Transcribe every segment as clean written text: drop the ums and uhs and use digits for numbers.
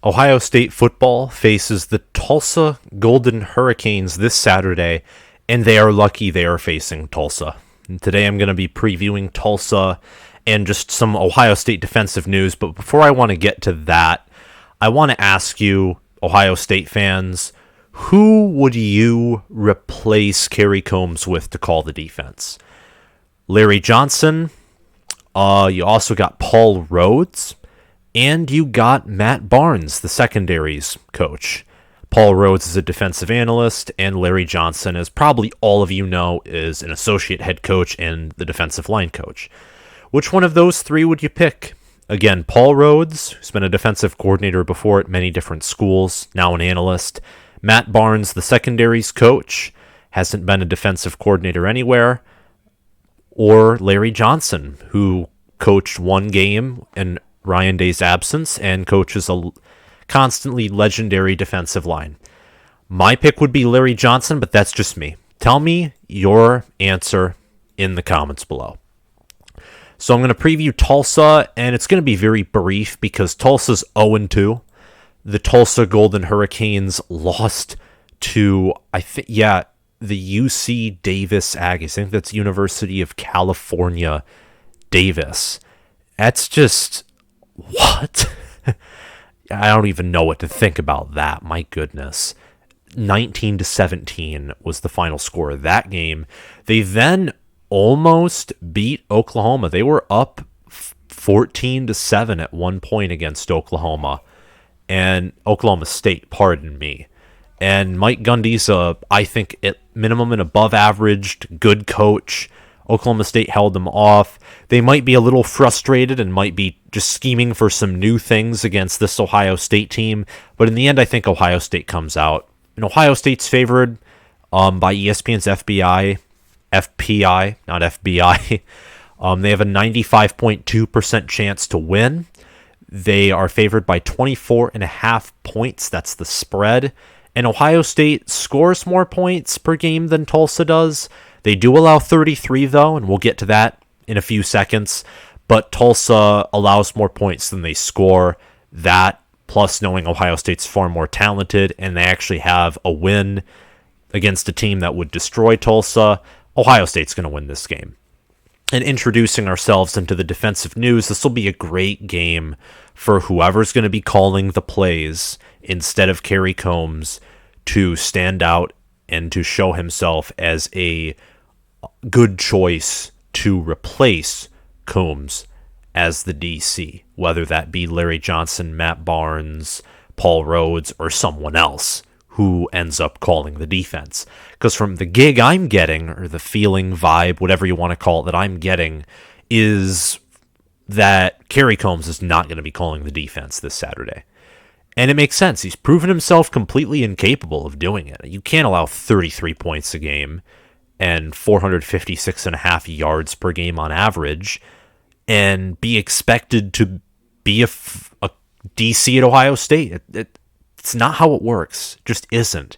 Ohio State football faces the Tulsa Golden Hurricanes this Saturday, and they are lucky they are facing Tulsa. And today I'm going to be previewing Tulsa and just some Ohio State defensive news, but before I want to get to that, I want to ask you, Ohio State fans, who would you replace Kerry Combs with to call the defense? Larry Johnson, you also got Paul Rhodes, and you got Matt Barnes, the secondaries coach. Paul Rhodes is a defensive analyst, and Larry Johnson, as probably all of you know, is an associate head coach and the defensive line coach. Which one of those three would you pick? Again, Paul Rhodes, who's been a defensive coordinator before at many different schools, now an analyst. Matt Barnes, the secondaries coach, hasn't been a defensive coordinator anywhere. Or Larry Johnson, who coached one game in Ryan Day's absence and coaches a constantly legendary defensive line. My pick would be Larry Johnson, but that's just me. Tell me your answer in the comments below. So I'm going to preview Tulsa, and it's going to be very brief because Tulsa's 0-2. The Tulsa Golden Hurricanes lost to, the UC Davis Aggies. I think that's University of California, Davis. That's just, what? I don't even know what to think about that. My goodness. 19-17 was the final score of that game. They then almost beat Oklahoma. They were up 14-7 at one point against Oklahoma. And Oklahoma State, pardon me. And Mike Gundy's I think, at minimum an above-averaged, good coach. Oklahoma State held them off. They might be a little frustrated and might be just scheming for some new things against this Ohio State team. But in the end, I think Ohio State comes out. And Ohio State's favored by ESPN's FPI, not FBI. They have a 95.2% chance to win. They are favored by 24.5 points. That's the spread. And Ohio State scores more points per game than Tulsa does. They do allow 33, though, and we'll get to that in a few seconds. But Tulsa allows more points than they score. That, plus knowing Ohio State's far more talented, and they actually have a win against a team that would destroy Tulsa, Ohio State's going to win this game. And introducing ourselves into the defensive news, this will be a great game for whoever's going to be calling the plays instead of Kerry Combs to stand out and to show himself as a good choice to replace Combs as the DC, whether that be Larry Johnson, Matt Barnes, Paul Rhodes, or someone else who ends up calling the defense. Because from the gig I'm getting, or the feeling, vibe, whatever you want to call it, that I'm getting, is that Kerry Combs is not going to be calling the defense this Saturday. And it makes sense. He's proven himself completely incapable of doing it. You can't allow 33 points a game and 456.5 yards per game on average and be expected to be a DC at Ohio State. It's not how it works. It just isn't.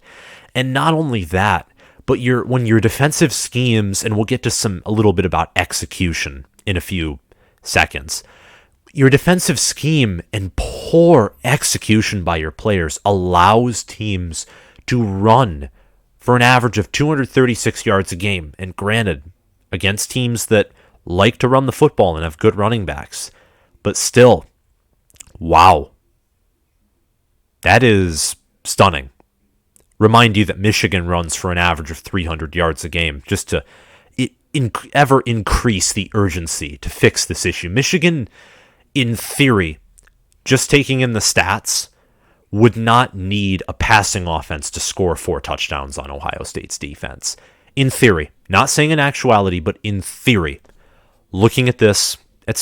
And not only that, but when your defensive schemes, and we'll get to a little bit about execution in a few seconds, your defensive scheme and poor execution by your players allows teams to run for an average of 236 yards a game. And granted, against teams that like to run the football and have good running backs. But still, wow. That is stunning. Remind you that Michigan runs for an average of 300 yards a game, just to ever increase the urgency to fix this issue. Michigan, in theory, just taking in the stats, would not need a passing offense to score 4 touchdowns on Ohio State's defense. In theory. Not saying in actuality, but in theory. Looking at this, that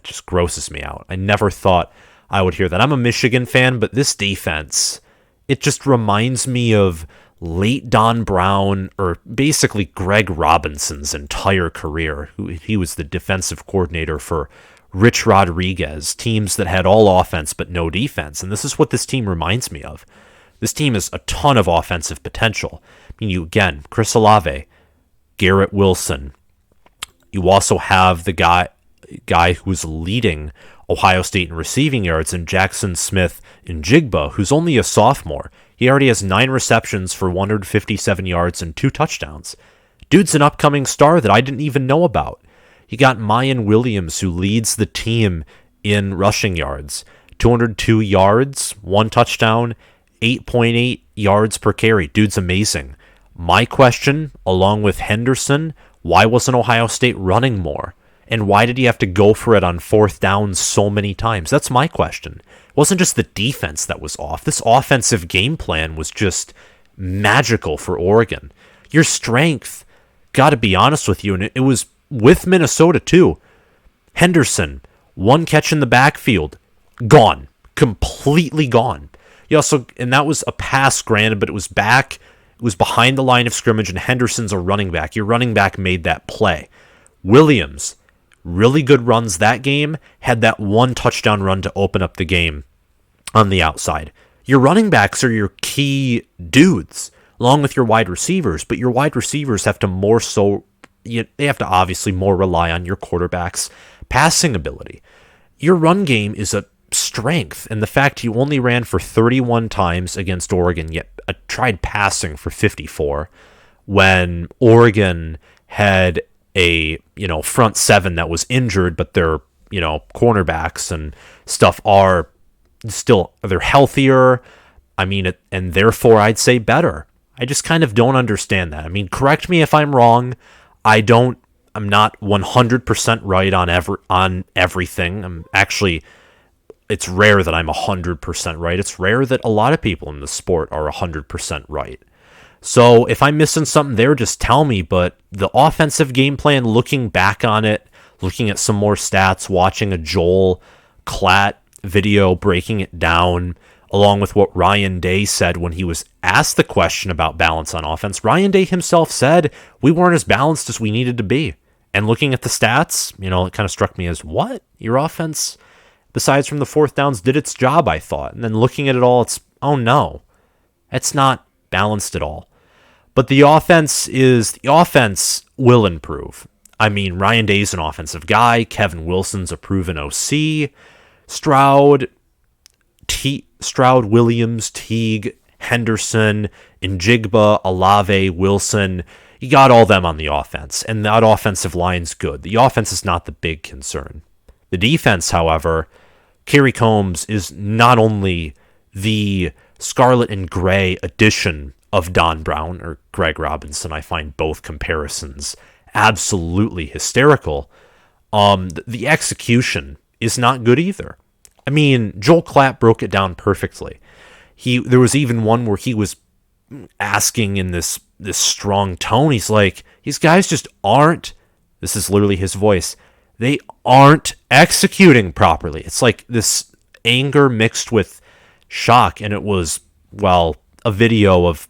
just grosses me out. I never thought I would hear that. I'm a Michigan fan, but this defense, it just reminds me of late Don Brown, or basically Greg Robinson's entire career. He was the defensive coordinator for Rich Rodriguez, teams that had all offense but no defense. And this is what this team reminds me of. This team has a ton of offensive potential. I mean, Chris Olave, Garrett Wilson. You also have the guy, guy who's leading Ohio State in receiving yards, and Jackson Smith in Jigba, who's only a sophomore. He already has 9 receptions for 157 yards and 2 touchdowns. Dude's an upcoming star that I didn't even know about. You got Mayan Williams, who leads the team in rushing yards. 202 yards, 1 touchdown, 8.8 yards per carry. Dude's amazing. My question, along with Henderson, why wasn't Ohio State running more? And why did he have to go for it on 4th down so many times? That's my question. It wasn't just the defense that was off. This offensive game plan was just magical for Oregon. Your strength, got to be honest with you, and it was with Minnesota too. Henderson, 1 catch in the backfield, gone. Completely gone. And that was a pass, granted, but it was back. It was behind the line of scrimmage, and Henderson's a running back. Your running back made that play. Williams, really good runs that game, had that 1 touchdown run to open up the game on the outside. Your running backs are your key dudes, along with your wide receivers, but your wide receivers have to they have to obviously more rely on your quarterback's passing ability. Your run game is a strength, and the fact you only ran for 31 times against Oregon, yet tried passing for 54, when Oregon had a front 7 that was injured, but their cornerbacks and stuff they're healthier. And therefore I'd say better. I just kind of don't understand that. Correct me if I'm wrong. I'm not 100% right on everything. It's rare that I'm 100% right. It's rare that a lot of people in the sport are 100% right. So if I'm missing something there, just tell me. But the offensive game plan, looking back on it, looking at some more stats, watching a Joel Klatt video breaking it down, along with what Ryan Day said when he was asked the question about balance on offense. Ryan Day himself said we weren't as balanced as we needed to be. And looking at the stats, it kind of struck me as, what? Your offense, besides from the 4th downs, did its job, I thought. And then looking at it all, it's, oh no, it's not balanced at all. But the offense will improve. Ryan Day's an offensive guy. Kevin Wilson's a proven OC. Stroud, Williams, Teague, Henderson, Njigba, Olave, Wilson. You got all them on the offense, and that offensive line's good. The offense is not the big concern. The defense, however, Kerry Combs is not only the scarlet and gray addition of Don Brown or Greg Robinson. I find both comparisons absolutely hysterical. The execution is not good either. Joel Klatt broke it down perfectly. There was even one where he was asking in this strong tone. He's like, these guys just aren't, this is literally his voice, they aren't executing properly. It's like this anger mixed with shock. And it was, a video of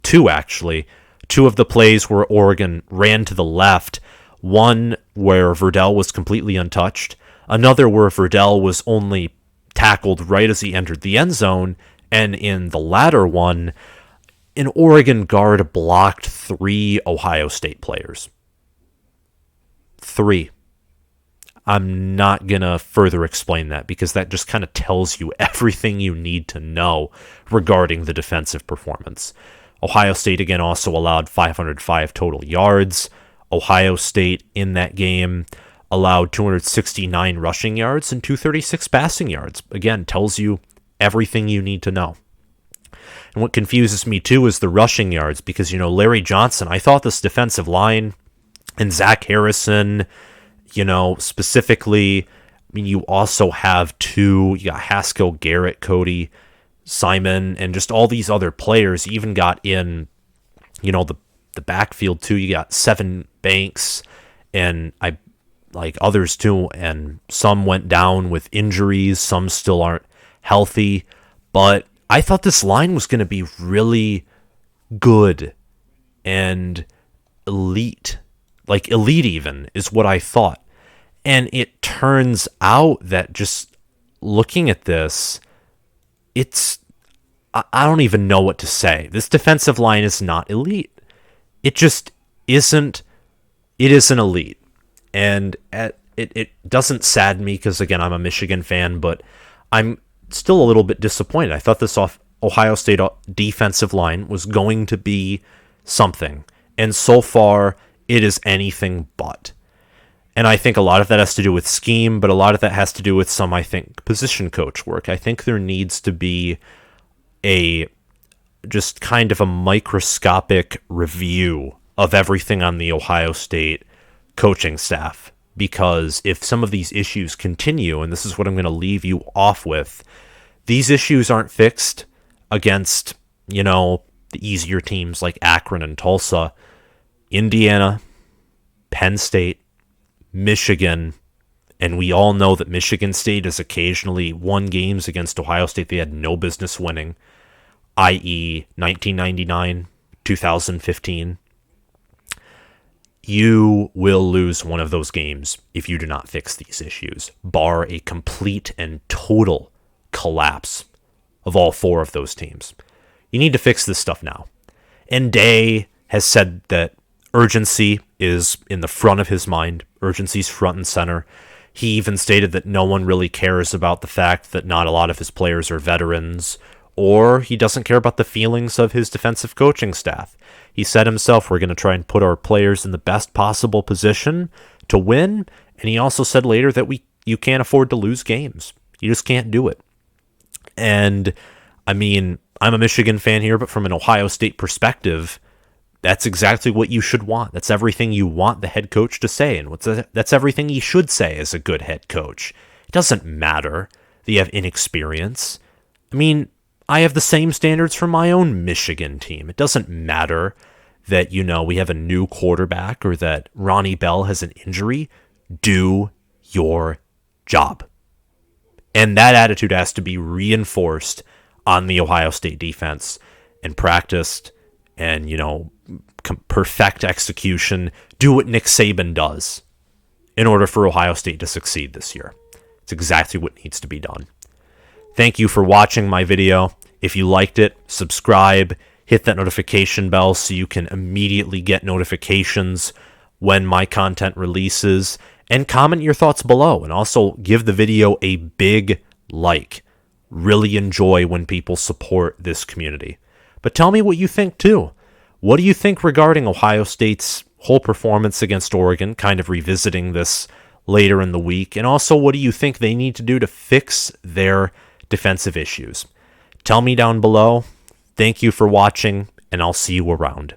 2 actually. 2 of the plays where Oregon ran to the left. One where Verdell was completely untouched. Another where Verdell was only tackled right as he entered the end zone. And in the latter one, an Oregon guard blocked 3 Ohio State players. 3. I'm not going to further explain that because that just kind of tells you everything you need to know regarding the defensive performance. Ohio State, again, also allowed 505 total yards. Ohio State in that game allowed 269 rushing yards and 236 passing yards. Again, tells you everything you need to know. And what confuses me too is the rushing yards because, Larry Johnson, I thought this defensive line and Zach Harrison, specifically, you also have 2, you got Haskell, Garrett, Cody, Simon, and just all these other players. You even got in, the backfield too. You got Seven Banks and I like others too, and some went down with injuries, some still aren't healthy, but I thought this line was going to be really good and elite. Like elite even is what I thought. And it turns out that just looking at this, I don't even know what to say. This defensive line is not elite. It just isn't. It isn't elite. And it doesn't sadden me because, again, I'm a Michigan fan, but I'm still a little bit disappointed. I thought this Ohio State defensive line was going to be something, and so far it is anything but. And I think a lot of that has to do with scheme, but a lot of that has to do with some, I think, position coach work. I think there needs to be just kind of a microscopic review of everything on the Ohio State coaching staff. Because if some of these issues continue, and this is what I'm going to leave you off with, these issues aren't fixed against, the easier teams like Akron and Tulsa, Indiana, Penn State, Michigan, and we all know that Michigan State has occasionally won games against Ohio State they had no business winning, i.e. 1999, 2015. You will lose one of those games if you do not fix these issues, bar a complete and total collapse of all four of those teams. You need to fix this stuff now. And Day has said that urgency is in the front of his mind. Urgency's front and center. He even stated that no one really cares about the fact that not a lot of his players are veterans, or he doesn't care about the feelings of his defensive coaching staff. He said himself, we're going to try and put our players in the best possible position to win. And he also said later that you can't afford to lose games. You just can't do it. And I mean, I'm a Michigan fan here, but from an Ohio State perspective, that's exactly what you should want. That's everything you want the head coach to say. And that's everything he should say as a good head coach. It doesn't matter that you have inexperience. I mean, I have the same standards for my own Michigan team. It doesn't matter that, we have a new quarterback or that Ronnie Bell has an injury. Do your job. And that attitude has to be reinforced on the Ohio State defense and practiced and, perfect execution. Do what Nick Saban does in order for Ohio State to succeed this year. It's exactly what needs to be done. Thank you for watching my video. If you liked it, subscribe, hit that notification bell so you can immediately get notifications when my content releases, and comment your thoughts below, and also give the video a big like. Really enjoy when people support this community. But tell me what you think too. What do you think regarding Ohio State's whole performance against Oregon, kind of revisiting this later in the week, and also what do you think they need to do to fix their defensive issues? Tell me down below. Thank you for watching, and I'll see you around.